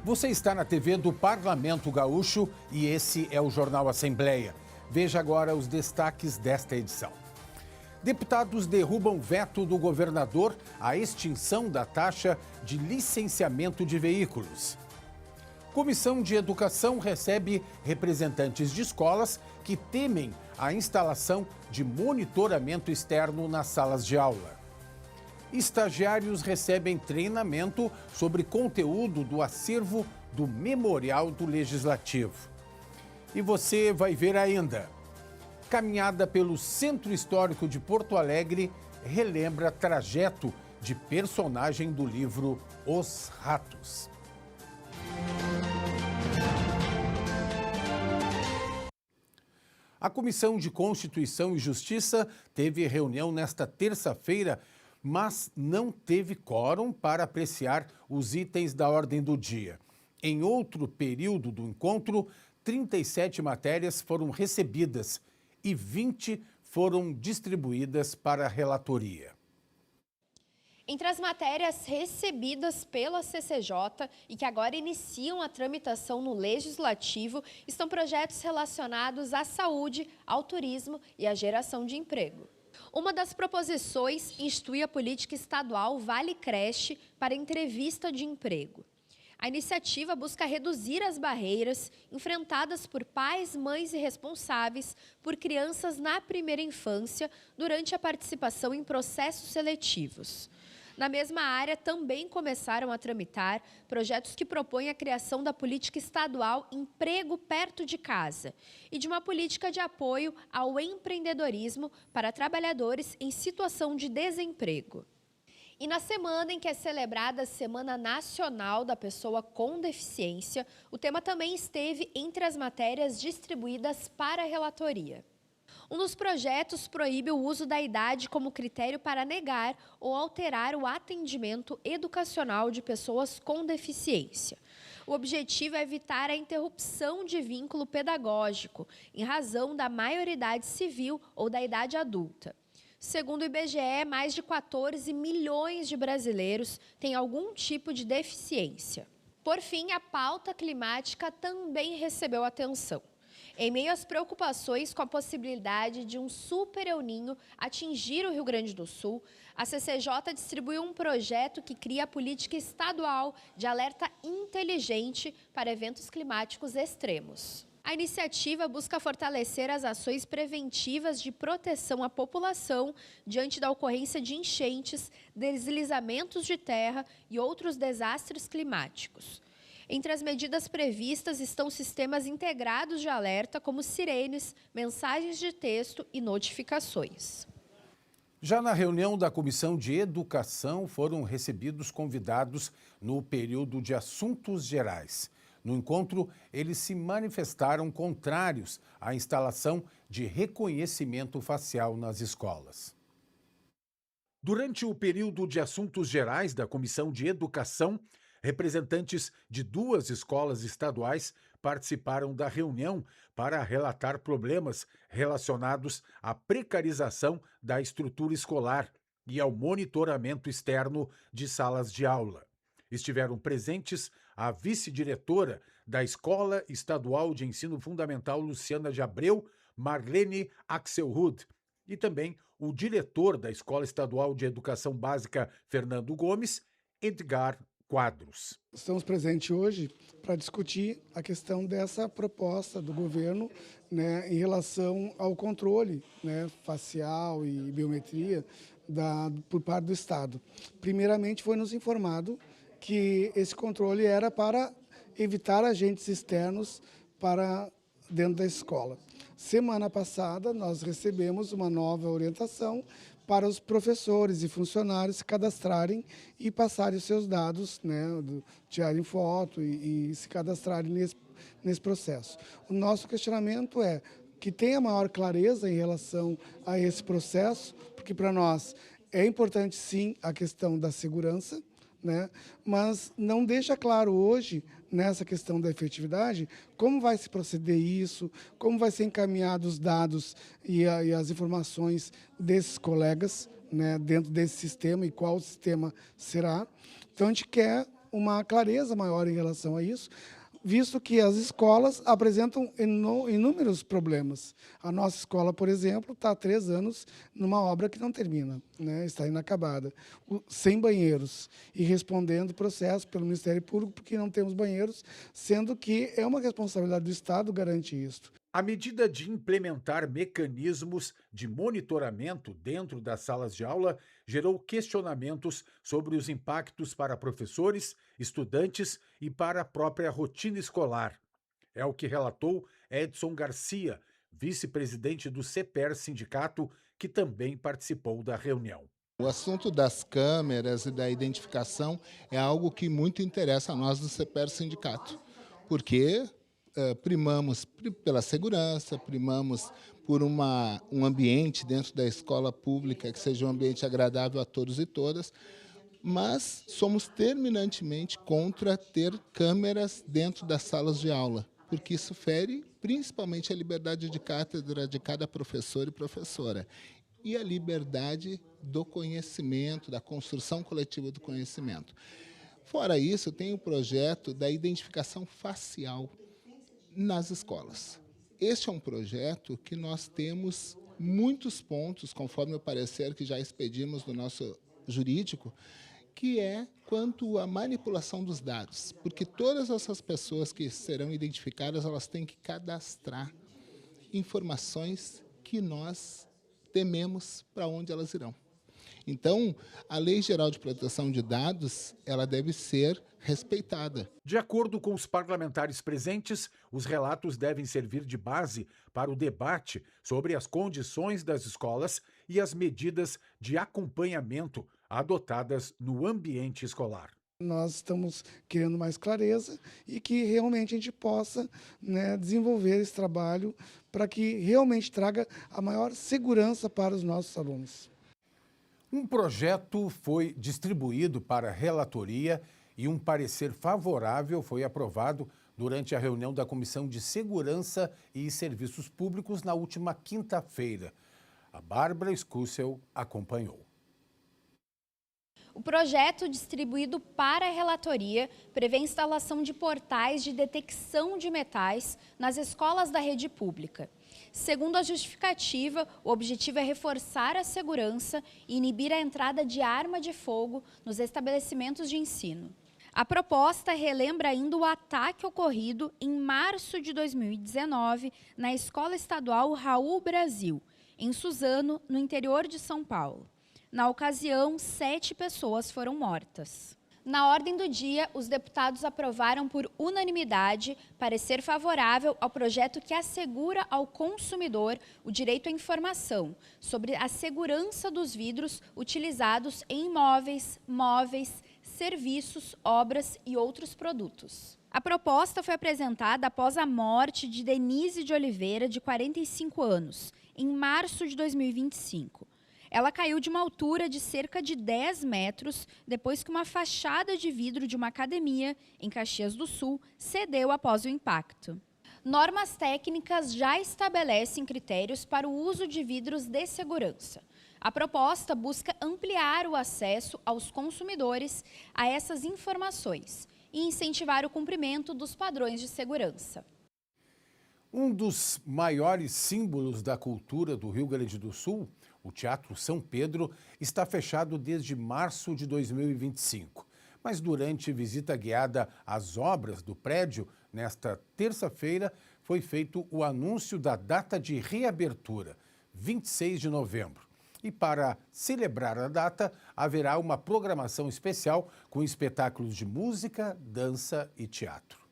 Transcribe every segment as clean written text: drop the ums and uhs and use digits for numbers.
Você está na TV do Parlamento Gaúcho e esse é o Jornal Assembleia. Veja agora os destaques desta edição. Deputados derrubam veto do governador à extinção da taxa de licenciamento de veículos. Comissão de Educação recebe representantes de escolas que temem a instalação de monitoramento externo nas salas de aula. Estagiários recebem treinamento sobre conteúdo do acervo do Memorial do Legislativo. E você vai ver ainda. Caminhada pelo Centro Histórico de Porto Alegre relembra trajeto de personagem do livro Os Ratos. A Comissão de Constituição e Justiça teve reunião nesta terça-feira, mas não teve quórum para apreciar os itens da ordem do dia. Em outro período do encontro, 37 matérias foram recebidas e 20 foram distribuídas para a relatoria. Entre as matérias recebidas pela CCJ e que agora iniciam a tramitação no Legislativo, estão projetos relacionados à saúde, ao turismo e à geração de emprego. Uma das proposições institui a política estadual Vale Creche para entrevista de emprego. A iniciativa busca reduzir as barreiras enfrentadas por pais, mães e responsáveis por crianças na primeira infância durante a participação em processos seletivos. Na mesma área, também começaram a tramitar projetos que propõem a criação da política estadual Emprego Perto de Casa e de uma política de apoio ao empreendedorismo para trabalhadores em situação de desemprego. E na semana em que é celebrada a Semana Nacional da Pessoa com Deficiência, o tema também esteve entre as matérias distribuídas para a relatoria. Um dos projetos proíbe o uso da idade como critério para negar ou alterar o atendimento educacional de pessoas com deficiência. O objetivo é evitar a interrupção de vínculo pedagógico em razão da maioridade civil ou da idade adulta. Segundo o IBGE, mais de 14 milhões de brasileiros têm algum tipo de deficiência. Por fim, a pauta climática também recebeu atenção. Em meio às preocupações com a possibilidade de um super El Niño atingir o Rio Grande do Sul, a CCJ distribuiu um projeto que cria a política estadual de alerta inteligente para eventos climáticos extremos. A iniciativa busca fortalecer as ações preventivas de proteção à população diante da ocorrência de enchentes, deslizamentos de terra e outros desastres climáticos. Entre as medidas previstas estão sistemas integrados de alerta, como sirenes, mensagens de texto e notificações. Já na reunião da Comissão de Educação, foram recebidos convidados no período de assuntos gerais. No encontro, eles se manifestaram contrários à instalação de reconhecimento facial nas escolas. Durante o período de assuntos gerais da Comissão de Educação, representantes de 2 escolas estaduais participaram da reunião para relatar problemas relacionados à precarização da estrutura escolar e ao monitoramento externo de salas de aula. Estiveram presentes a vice-diretora da Escola Estadual de Ensino Fundamental Luciana de Abreu, Marlene Axelrud, e também o diretor da Escola Estadual de Educação Básica, Fernando Gomes, Edgar Quadros. Estamos presentes hoje para discutir a questão dessa proposta do governo, em relação ao controle, facial e biometria por parte do Estado. Primeiramente, foi nos informado que esse controle era para evitar agentes externos para dentro da escola. Semana passada, nós recebemos uma nova orientação para os professores e funcionários se cadastrarem e passarem os seus dados, tirarem foto e se cadastrarem nesse processo. O nosso questionamento é que tenha maior clareza em relação a esse processo, porque para nós é importante sim a questão da segurança, mas não deixa claro hoje, nessa questão da efetividade, como vai se proceder isso, como vai ser encaminhados os dados e as informações desses colegas, dentro desse sistema e qual sistema será. Então a gente quer uma clareza maior em relação a isso, visto que as escolas apresentam inúmeros problemas. A nossa escola, por exemplo, está há 3 anos numa obra que não termina, né? Está inacabada, sem banheiros, e respondendo processo pelo Ministério Público porque não temos banheiros, sendo que é uma responsabilidade do Estado garantir isso. A medida de implementar mecanismos de monitoramento dentro das salas de aula gerou questionamentos sobre os impactos para professores, estudantes e para a própria rotina escolar. É o que relatou Edson Garcia, vice-presidente do CEPER Sindicato, que também participou da reunião. O assunto das câmeras e da identificação é algo que muito interessa a nós do CEPER Sindicato, porque primamos pela segurança, primamos por um ambiente dentro da escola pública que seja um ambiente agradável a todos e todas, mas somos terminantemente contra ter câmeras dentro das salas de aula, porque isso fere principalmente a liberdade de cátedra de cada professor e professora e a liberdade do conhecimento, da construção coletiva do conhecimento. Fora isso, tem o projeto da identificação facial nas escolas. Este é um projeto que nós temos muitos pontos, conforme o parecer que já expedimos do nosso jurídico, que é quanto à manipulação dos dados, porque todas essas pessoas que serão identificadas, elas têm que cadastrar informações que nós tememos para onde elas irão. Então, a Lei Geral de Proteção de Dados, ela deve ser respeitada. De acordo com os parlamentares presentes, os relatos devem servir de base para o debate sobre as condições das escolas e as medidas de acompanhamento adotadas no ambiente escolar. Nós estamos querendo mais clareza e que realmente a gente possa, né, desenvolver esse trabalho para que realmente traga a maior segurança para os nossos alunos. Um projeto foi distribuído para a relatoria e um parecer favorável foi aprovado durante a reunião da Comissão de Segurança e Serviços Públicos na última quinta-feira. A Bárbara Scussel acompanhou. O projeto distribuído para a relatoria prevê a instalação de portais de detecção de metais nas escolas da rede pública. Segundo a justificativa, o objetivo é reforçar a segurança e inibir a entrada de arma de fogo nos estabelecimentos de ensino. A proposta relembra ainda o ataque ocorrido em março de 2019 na Escola Estadual Raul Brasil, em Suzano, no interior de São Paulo. Na ocasião, 7 pessoas foram mortas. Na ordem do dia, os deputados aprovaram por unanimidade parecer favorável ao projeto que assegura ao consumidor o direito à informação sobre a segurança dos vidros utilizados em imóveis, móveis, serviços, obras e outros produtos. A proposta foi apresentada após a morte de Denise de Oliveira, de 45 anos, em março de 2025. Ela caiu de uma altura de cerca de 10 metros depois que uma fachada de vidro de uma academia em Caxias do Sul cedeu após o impacto. Normas técnicas já estabelecem critérios para o uso de vidros de segurança. A proposta busca ampliar o acesso aos consumidores a essas informações e incentivar o cumprimento dos padrões de segurança. Um dos maiores símbolos da cultura do Rio Grande do Sul, o Teatro São Pedro, está fechado desde março de 2025. Mas durante visita guiada às obras do prédio, nesta terça-feira, foi feito o anúncio da data de reabertura, 26 de novembro. E para celebrar a data, haverá uma programação especial com espetáculos de música, dança e teatro.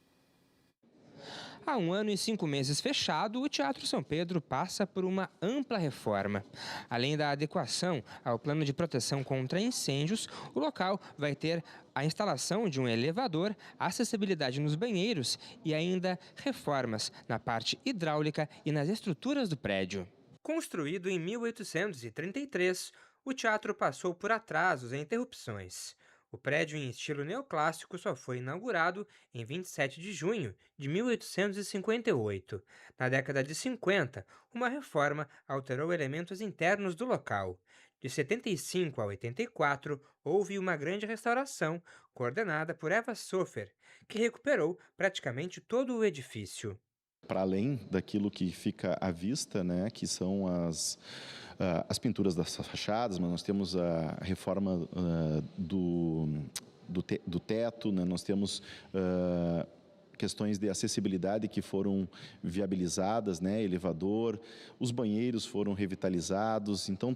Há 1 ano e 5 meses fechado, o Teatro São Pedro passa por uma ampla reforma. Além da adequação ao plano de proteção contra incêndios, o local vai ter a instalação de um elevador, acessibilidade nos banheiros e ainda reformas na parte hidráulica e nas estruturas do prédio. Construído em 1833, o teatro passou por atrasos e interrupções. O prédio em estilo neoclássico só foi inaugurado em 27 de junho de 1858. Na década de 50, uma reforma alterou elementos internos do local. De 75 a 84, houve uma grande restauração, coordenada por Eva Sofer, que recuperou praticamente todo o edifício. Para além daquilo que fica à vista, né, que são as pinturas das fachadas, mas nós temos a reforma do teto, né, nós temos questões de acessibilidade que foram viabilizadas, né, elevador, os banheiros foram revitalizados, então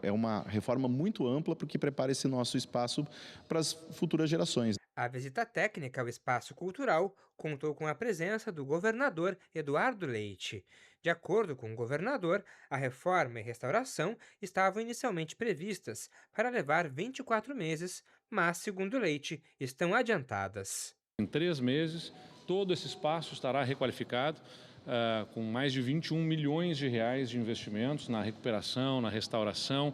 é uma reforma muito ampla porque prepara esse nosso espaço para as futuras gerações. A visita técnica ao espaço cultural contou com a presença do governador Eduardo Leite. De acordo com o governador, a reforma e restauração estavam inicialmente previstas para levar 24 meses, mas, segundo Leite, estão adiantadas. Em 3 meses, todo esse espaço estará requalificado, com mais de 21 milhões de reais de investimentos na recuperação, na restauração,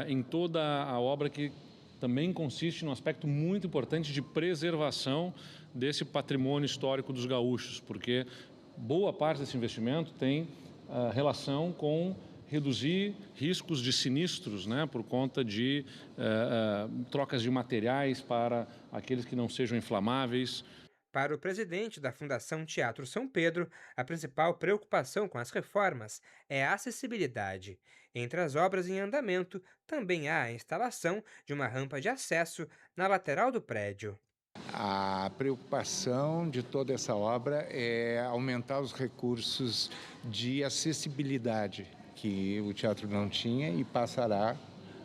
em toda a obra que também consiste num aspecto muito importante de preservação desse patrimônio histórico dos gaúchos, porque boa parte desse investimento tem relação com reduzir riscos de sinistros, né, por conta de trocas de materiais para aqueles que não sejam inflamáveis. Para o presidente da Fundação Teatro São Pedro, a principal preocupação com as reformas é a acessibilidade. Entre as obras em andamento, também há a instalação de uma rampa de acesso na lateral do prédio. A preocupação de toda essa obra é aumentar os recursos de acessibilidade que o teatro não tinha e passará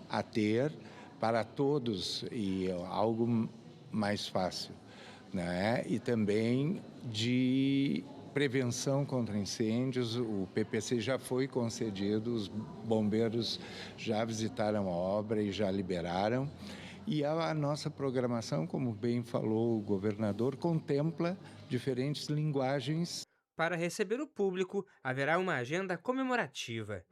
a ter para todos, e algo mais fácil, né? E também de prevenção contra incêndios. O PPC já foi concedido, os bombeiros já visitaram a obra e já liberaram. E a nossa programação, como bem falou o governador, contempla diferentes linguagens. Para receber o público, haverá uma agenda comemorativa.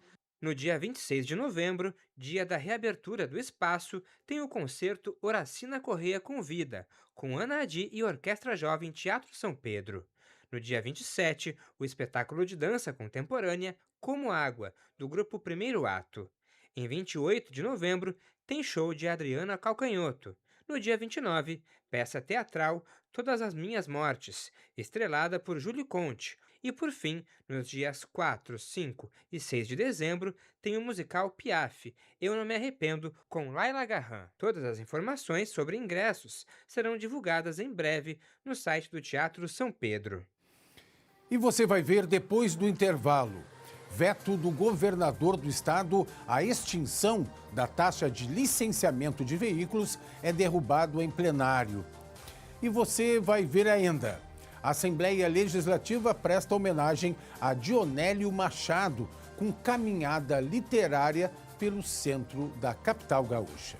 No dia 26 de novembro, dia da reabertura do espaço, tem o concerto Horacina Corrêa Convida, com Ana Adi e Orquestra Jovem Teatro São Pedro. No dia 27, o espetáculo de dança contemporânea Como Água, do grupo Primeiro Ato. Em 28 de novembro, tem show de Adriana Calcanhoto. No dia 29, peça teatral Todas as Minhas Mortes, estrelada por Júlio Conte. E por fim, nos dias 4, 5 e 6 de dezembro, tem o musical Piaf, Eu Não Me Arrependo, com Laila Garran. Todas as informações sobre ingressos serão divulgadas em breve no site do Teatro São Pedro. E você vai ver depois do intervalo. Veto do governador do estado à extinção da taxa de licenciamento de veículos é derrubado em plenário. E você vai ver ainda. A Assembleia Legislativa presta homenagem a Dionélio Machado com caminhada literária pelo centro da capital gaúcha.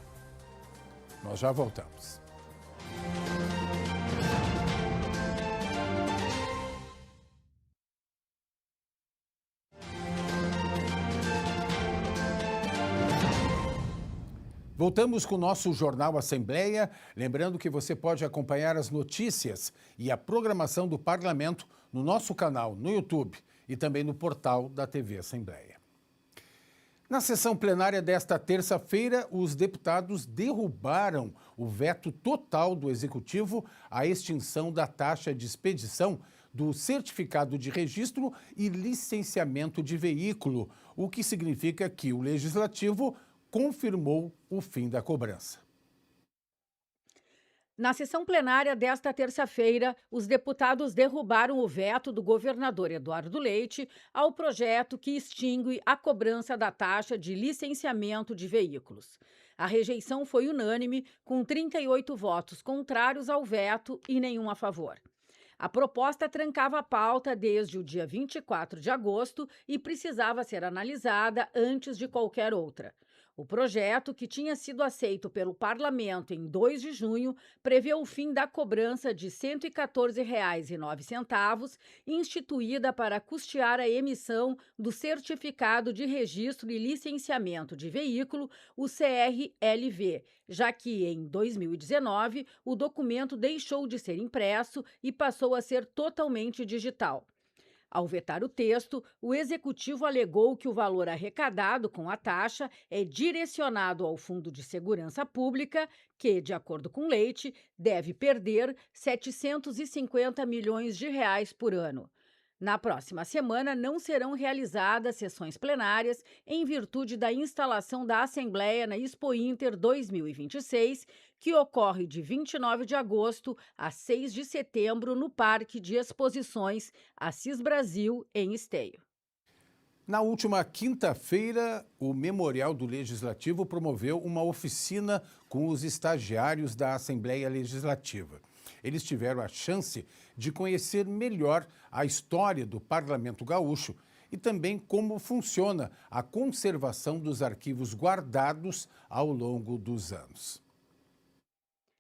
Nós já voltamos. Voltamos com o nosso Jornal Assembleia, lembrando que você pode acompanhar as notícias e a programação do Parlamento no nosso canal no YouTube e também no portal da TV Assembleia. Na sessão plenária desta terça-feira, os deputados derrubaram o veto total do Executivo à extinção da taxa de expedição do certificado de registro e licenciamento de veículo, o que significa que o Legislativo confirmou o fim da cobrança. Na sessão plenária desta terça-feira, os deputados derrubaram o veto do governador Eduardo Leite ao projeto que extingue a cobrança da taxa de licenciamento de veículos. A rejeição foi unânime, com 38 votos contrários ao veto e nenhum a favor. A proposta trancava a pauta desde o dia 24 de agosto e precisava ser analisada antes de qualquer outra. O projeto, que tinha sido aceito pelo Parlamento em 2 de junho, prevê o fim da cobrança de R$ 114,09, instituída para custear a emissão do Certificado de Registro e Licenciamento de Veículo, o CRLV, já que, em 2019, o documento deixou de ser impresso e passou a ser totalmente digital. Ao vetar o texto, o executivo alegou que o valor arrecadado com a taxa é direcionado ao Fundo de Segurança Pública, que, de acordo com Leite, deve perder 750 milhões de reais por ano. Na próxima semana, não serão realizadas sessões plenárias em virtude da instalação da Assembleia na Expo Inter 2026, que ocorre de 29 de agosto a 6 de setembro no Parque de Exposições Assis Brasil, em Esteio. Na última quinta-feira, o Memorial do Legislativo promoveu uma oficina com os estagiários da Assembleia Legislativa. Eles tiveram a chance de conhecer melhor a história do Parlamento Gaúcho e também como funciona a conservação dos arquivos guardados ao longo dos anos.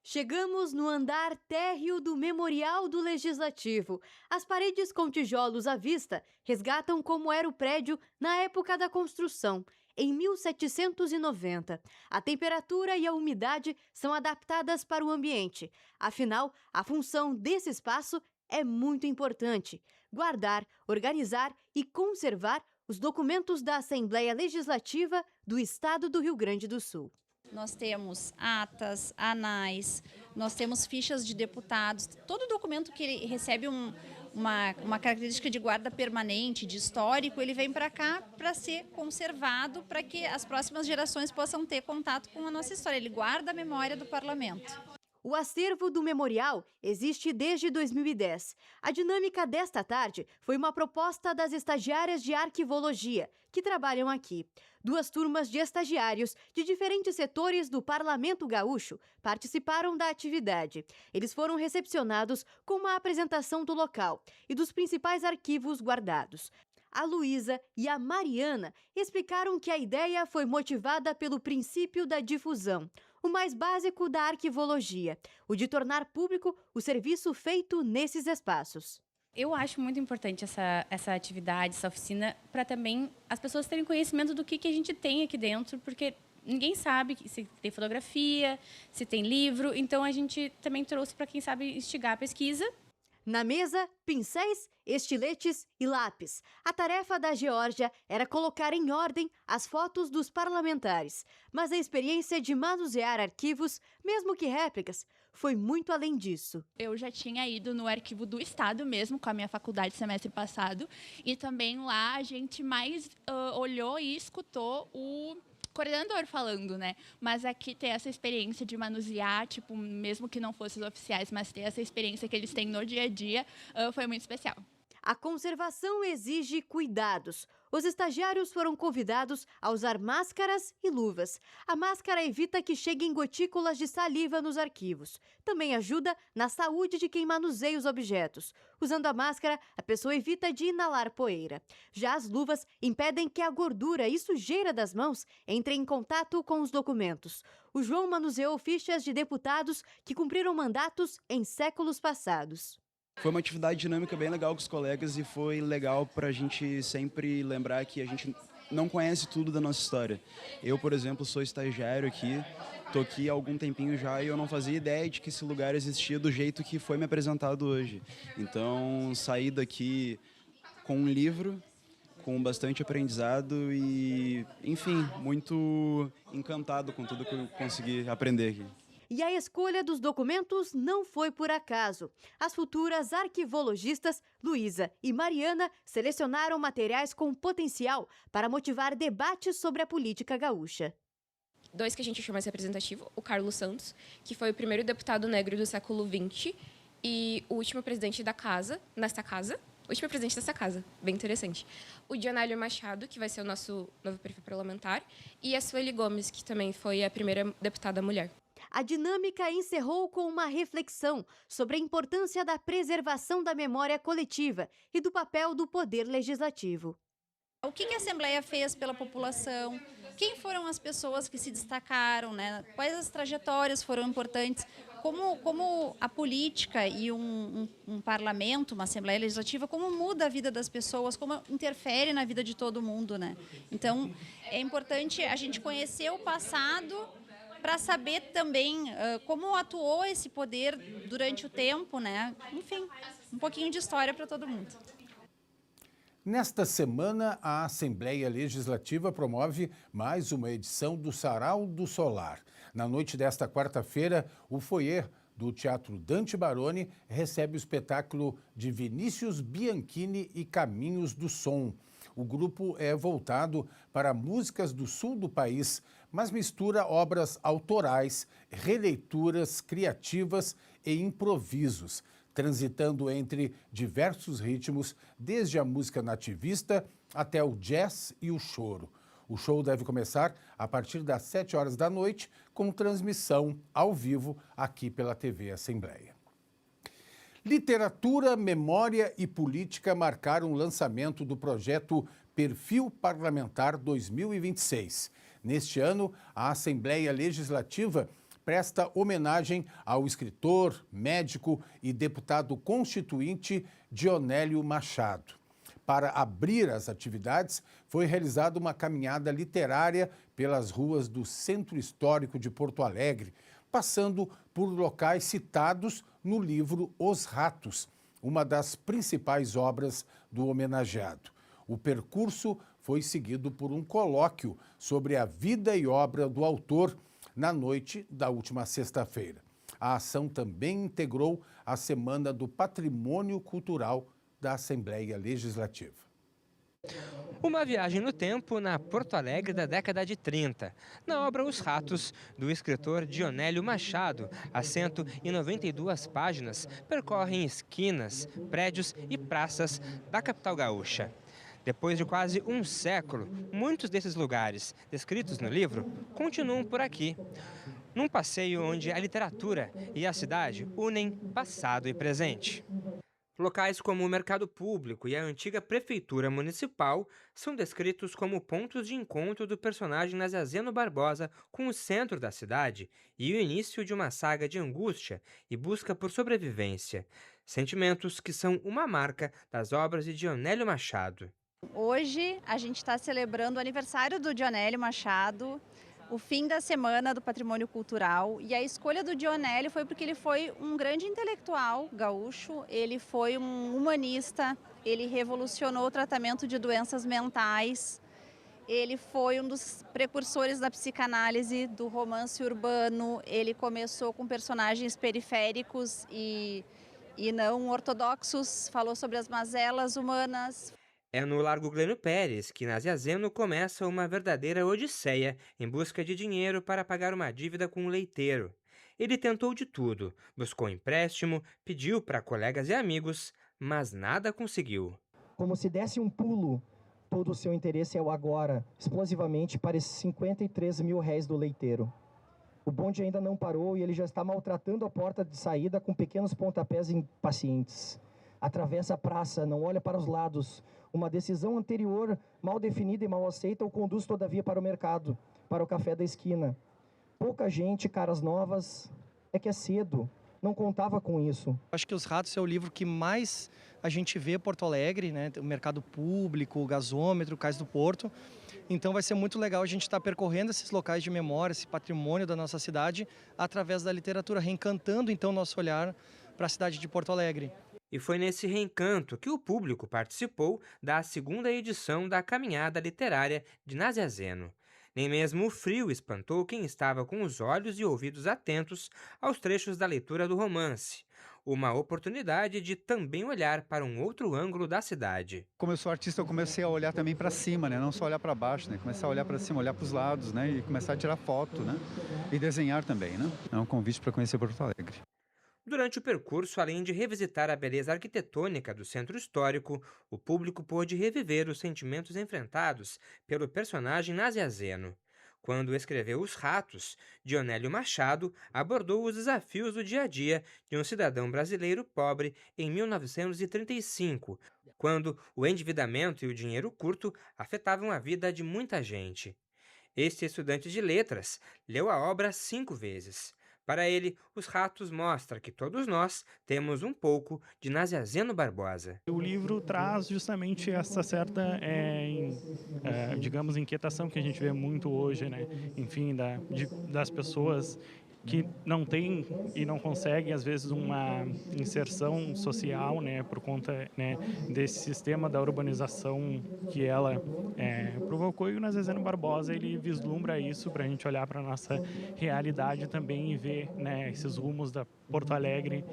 Chegamos no andar térreo do Memorial do Legislativo. As paredes com tijolos à vista resgatam como era o prédio na época da construção, em 1790. A temperatura e a umidade são adaptadas para o ambiente. Afinal, a função desse espaço é muito importante: guardar, organizar e conservar os documentos da Assembleia Legislativa do Estado do Rio Grande do Sul. Nós temos atas, anais, nós temos fichas de deputados. Todo documento que ele recebe uma característica de guarda permanente, de histórico, ele vem para cá para ser conservado, para que as próximas gerações possam ter contato com a nossa história. Ele guarda a memória do parlamento. O acervo do memorial existe desde 2010. A dinâmica desta tarde foi uma proposta das estagiárias de arquivologia, que trabalham aqui. 2 turmas de estagiários de diferentes setores do Parlamento Gaúcho participaram da atividade. Eles foram recepcionados com uma apresentação do local e dos principais arquivos guardados. A Luísa e a Mariana explicaram que a ideia foi motivada pelo princípio da difusão, o mais básico da arquivologia, o de tornar público o serviço feito nesses espaços. Eu acho muito importante essa atividade, essa oficina, para também as pessoas terem conhecimento do que a gente tem aqui dentro, porque ninguém sabe se tem fotografia, se tem livro, então a gente também trouxe para quem sabe instigar a pesquisa. Na mesa, pincéis, estiletes e lápis. A tarefa da Geórgia era colocar em ordem as fotos dos parlamentares. Mas a experiência de manusear arquivos, mesmo que réplicas, foi muito além disso. Eu já tinha ido no arquivo do Estado mesmo, com a minha faculdade semestre passado. E também lá a gente mais olhou e escutou o coordenador falando, né? Mas aqui ter essa experiência de manusear, tipo, mesmo que não fossem os oficiais, mas ter essa experiência que eles têm no dia a dia, foi muito especial. A conservação exige cuidados. Os estagiários foram convidados a usar máscaras e luvas. A máscara evita que cheguem gotículas de saliva nos arquivos. Também ajuda na saúde de quem manuseia os objetos. Usando a máscara, a pessoa evita de inalar poeira. Já as luvas impedem que a gordura e sujeira das mãos entrem em contato com os documentos. O João manuseou fichas de deputados que cumpriram mandatos em séculos passados. Foi uma atividade dinâmica bem legal com os colegas e foi legal para a gente sempre lembrar que a gente não conhece tudo da nossa história. Eu, por exemplo, sou estagiário aqui, estou aqui há algum tempinho já e eu não fazia ideia de que esse lugar existia do jeito que foi me apresentado hoje. Então, saí daqui com um livro, com bastante aprendizado e, enfim, muito encantado com tudo que eu consegui aprender aqui. E a escolha dos documentos não foi por acaso. As futuras arquivologistas Luísa e Mariana selecionaram materiais com potencial para motivar debates sobre a política gaúcha. 2 que a gente achou mais representativo, o Carlos Santos, que foi o primeiro deputado negro do século XX e o último presidente da casa, o último presidente dessa casa, bem interessante. O Dionélio Machado, que vai ser o nosso novo perfil parlamentar, e a Sueli Gomes, que também foi a primeira deputada mulher. A dinâmica encerrou com uma reflexão sobre a importância da preservação da memória coletiva e do papel do Poder Legislativo. O que a Assembleia fez pela população? Quem foram as pessoas que se destacaram, né? Quais as trajetórias foram importantes? Como a política e um parlamento, uma Assembleia Legislativa, como muda a vida das pessoas, como interfere na vida de todo mundo, né? Então, é importante a gente conhecer o passado para saber também como atuou esse poder durante o tempo, né? Enfim, um pouquinho de história para todo mundo. Nesta semana, a Assembleia Legislativa promove mais uma edição do Sarau do Solar. Na noite desta quarta-feira, o foyer do Teatro Dante Baroni recebe o espetáculo de Vinícius Bianchini e Caminhos do Som. O grupo é voltado para músicas do sul do país, mas mistura obras autorais, releituras criativas e improvisos, transitando entre diversos ritmos, desde a música nativista até o jazz e o choro. O show deve começar a partir das 7 horas da noite, com transmissão ao vivo aqui pela TV Assembleia. Literatura, Memória e Política marcaram o lançamento do projeto Perfil Parlamentar 2026. Neste ano, a Assembleia Legislativa presta homenagem ao escritor, médico e deputado constituinte Dionélio Machado. Para abrir as atividades, foi realizada uma caminhada literária pelas ruas do Centro Histórico de Porto Alegre, passando por locais citados no livro Os Ratos, uma das principais obras do homenageado. O percurso foi seguido por um colóquio sobre a vida e obra do autor na noite da última sexta-feira. A ação também integrou a Semana do Patrimônio Cultural da Assembleia Legislativa. Uma viagem no tempo na Porto Alegre da década de 30. Na obra Os Ratos, do escritor Dionélio Machado, as 192 páginas percorrem esquinas, prédios e praças da capital gaúcha. Depois de quase um século, muitos desses lugares descritos no livro continuam por aqui, num passeio onde a literatura e a cidade unem passado e presente. Locais como o Mercado Público e a antiga Prefeitura Municipal são descritos como pontos de encontro do personagem Nazianzeno Barbosa com o centro da cidade e o início de uma saga de angústia e busca por sobrevivência. Sentimentos que são uma marca das obras de Dionélio Machado. Hoje a gente está celebrando o aniversário do Dionélio Machado, o fim da Semana do Patrimônio Cultural, e a escolha do Dionélio foi porque ele foi um grande intelectual gaúcho, ele foi um humanista, ele revolucionou o tratamento de doenças mentais, ele foi um dos precursores da psicanálise, do romance urbano, ele começou com personagens periféricos e não ortodoxos, falou sobre as mazelas humanas. É no Largo Glênio Pérez que Nazianzeno começa uma verdadeira odisseia em busca de dinheiro para pagar uma dívida com um leiteiro. Ele tentou de tudo, buscou empréstimo, pediu para colegas e amigos, mas nada conseguiu. Como se desse um pulo, todo o seu interesse é o agora, explosivamente para esses 53 mil réis do leiteiro. O bonde ainda não parou e ele já está maltratando a porta de saída com pequenos pontapés impacientes. Atravessa a praça, não olha para os lados. Uma decisão anterior, mal definida e mal aceita, o conduz todavia para o mercado, para o café da esquina. Pouca gente, caras novas, é que é cedo, não contava com isso. Acho que Os Ratos é o livro que mais a gente vê Porto Alegre, né? O mercado público, o gasômetro, o Cais do Porto. Então vai ser muito legal a gente estar percorrendo esses locais de memória, esse patrimônio da nossa cidade, através da literatura, reencantando então nosso olhar para a cidade de Porto Alegre. E foi nesse reencanto que o público participou da segunda edição da Caminhada Literária de Nazianzeno. Nem mesmo o frio espantou quem estava com os olhos e ouvidos atentos aos trechos da leitura do romance. Uma oportunidade de também olhar para um outro ângulo da cidade. Como eu sou artista, eu comecei a olhar também para cima, né? Não só olhar para baixo, né? Começar a olhar para cima, olhar para os lados, né? E começar a tirar foto, né? E desenhar também, né? É um convite para conhecer Porto Alegre. Durante o percurso, além de revisitar a beleza arquitetônica do centro histórico, o público pôde reviver os sentimentos enfrentados pelo personagem Nazianzeno. Quando escreveu Os Ratos, Dionélio Machado abordou os desafios do dia a dia de um cidadão brasileiro pobre em 1935, quando o endividamento e o dinheiro curto afetavam a vida de muita gente. Este estudante de letras leu a obra 5 vezes. Para ele, Os Ratos mostra que todos nós temos um pouco de Nazianzeno Barbosa. O livro traz justamente essa certa, digamos, inquietação que a gente vê muito hoje, né? Enfim, das pessoas que não tem e não consegue, às vezes, uma inserção social, né, por conta, né, desse sistema da urbanização que ela provocou. E o Nazezeno Barbosa, ele vislumbra isso para a gente olhar para a nossa realidade também e ver, né, esses rumos da Porto Alegre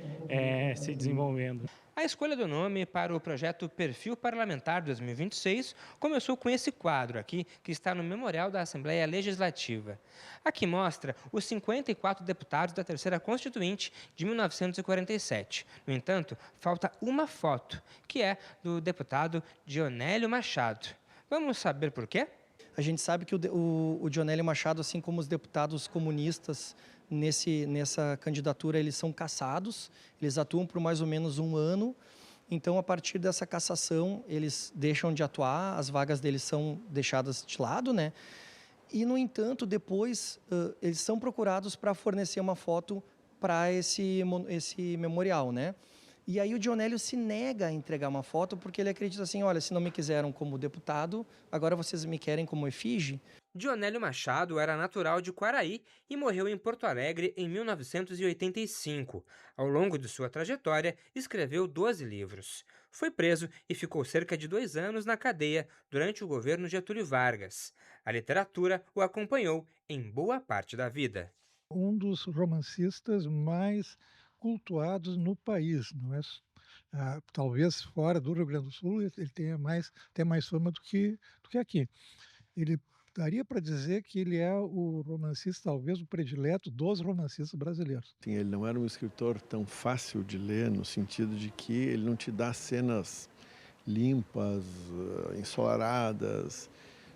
se desenvolvendo. A escolha do nome para o projeto Perfil Parlamentar 2026 começou com esse quadro aqui, que está no Memorial da Assembleia Legislativa. Aqui mostra os 54 deputados da Terceira Constituinte de 1947. No entanto, falta uma foto, que é do deputado Dionélio Machado. Vamos saber por quê? A gente sabe que o Dionélio Machado, assim como os deputados comunistas nessa candidatura, eles são cassados, eles atuam por mais ou menos 1 ano. Então, a partir dessa cassação, eles deixam de atuar, as vagas deles são deixadas de lado, né? E, no entanto, depois, eles são procurados para fornecer uma foto para esse memorial, né? E aí o Dionélio se nega a entregar uma foto porque ele acredita assim, olha, se não me quiseram como deputado, agora vocês me querem como efígie. Dionélio Machado era natural de Quaraí e morreu em Porto Alegre em 1985. Ao longo de sua trajetória, escreveu 12 livros. Foi preso e ficou cerca de 2 anos na cadeia durante o governo Getúlio Vargas. A literatura o acompanhou em boa parte da vida. Um dos romancistas mais cultuados no país, não é? Talvez fora do Rio Grande do Sul ele tenha mais fama do que aqui. Ele daria para dizer que ele é o romancista, talvez o predileto dos romancistas brasileiros. Sim, ele não era um escritor tão fácil de ler, no sentido de que ele não te dá cenas limpas, ensolaradas.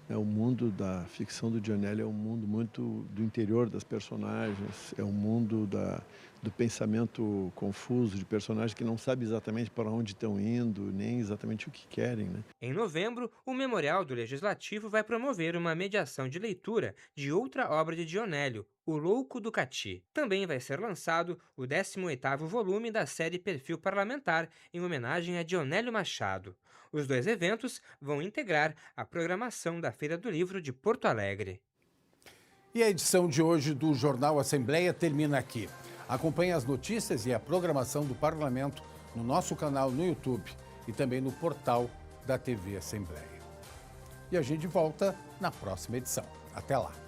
O mundo da ficção do Dionélio é um mundo muito do interior das personagens, é um mundo do pensamento confuso de personagens que não sabem exatamente para onde estão indo, nem exatamente o que querem, né? Em novembro, o Memorial do Legislativo vai promover uma mediação de leitura de outra obra de Dionélio, O Louco do Cati. Também vai ser lançado o 18º volume da série Perfil Parlamentar, em homenagem a Dionélio Machado. Os 2 eventos vão integrar a programação da Feira do Livro de Porto Alegre. E a edição de hoje do Jornal Assembleia termina aqui. Acompanhe as notícias e a programação do Parlamento no nosso canal no YouTube e também no portal da TV Assembleia. E a gente volta na próxima edição. Até lá!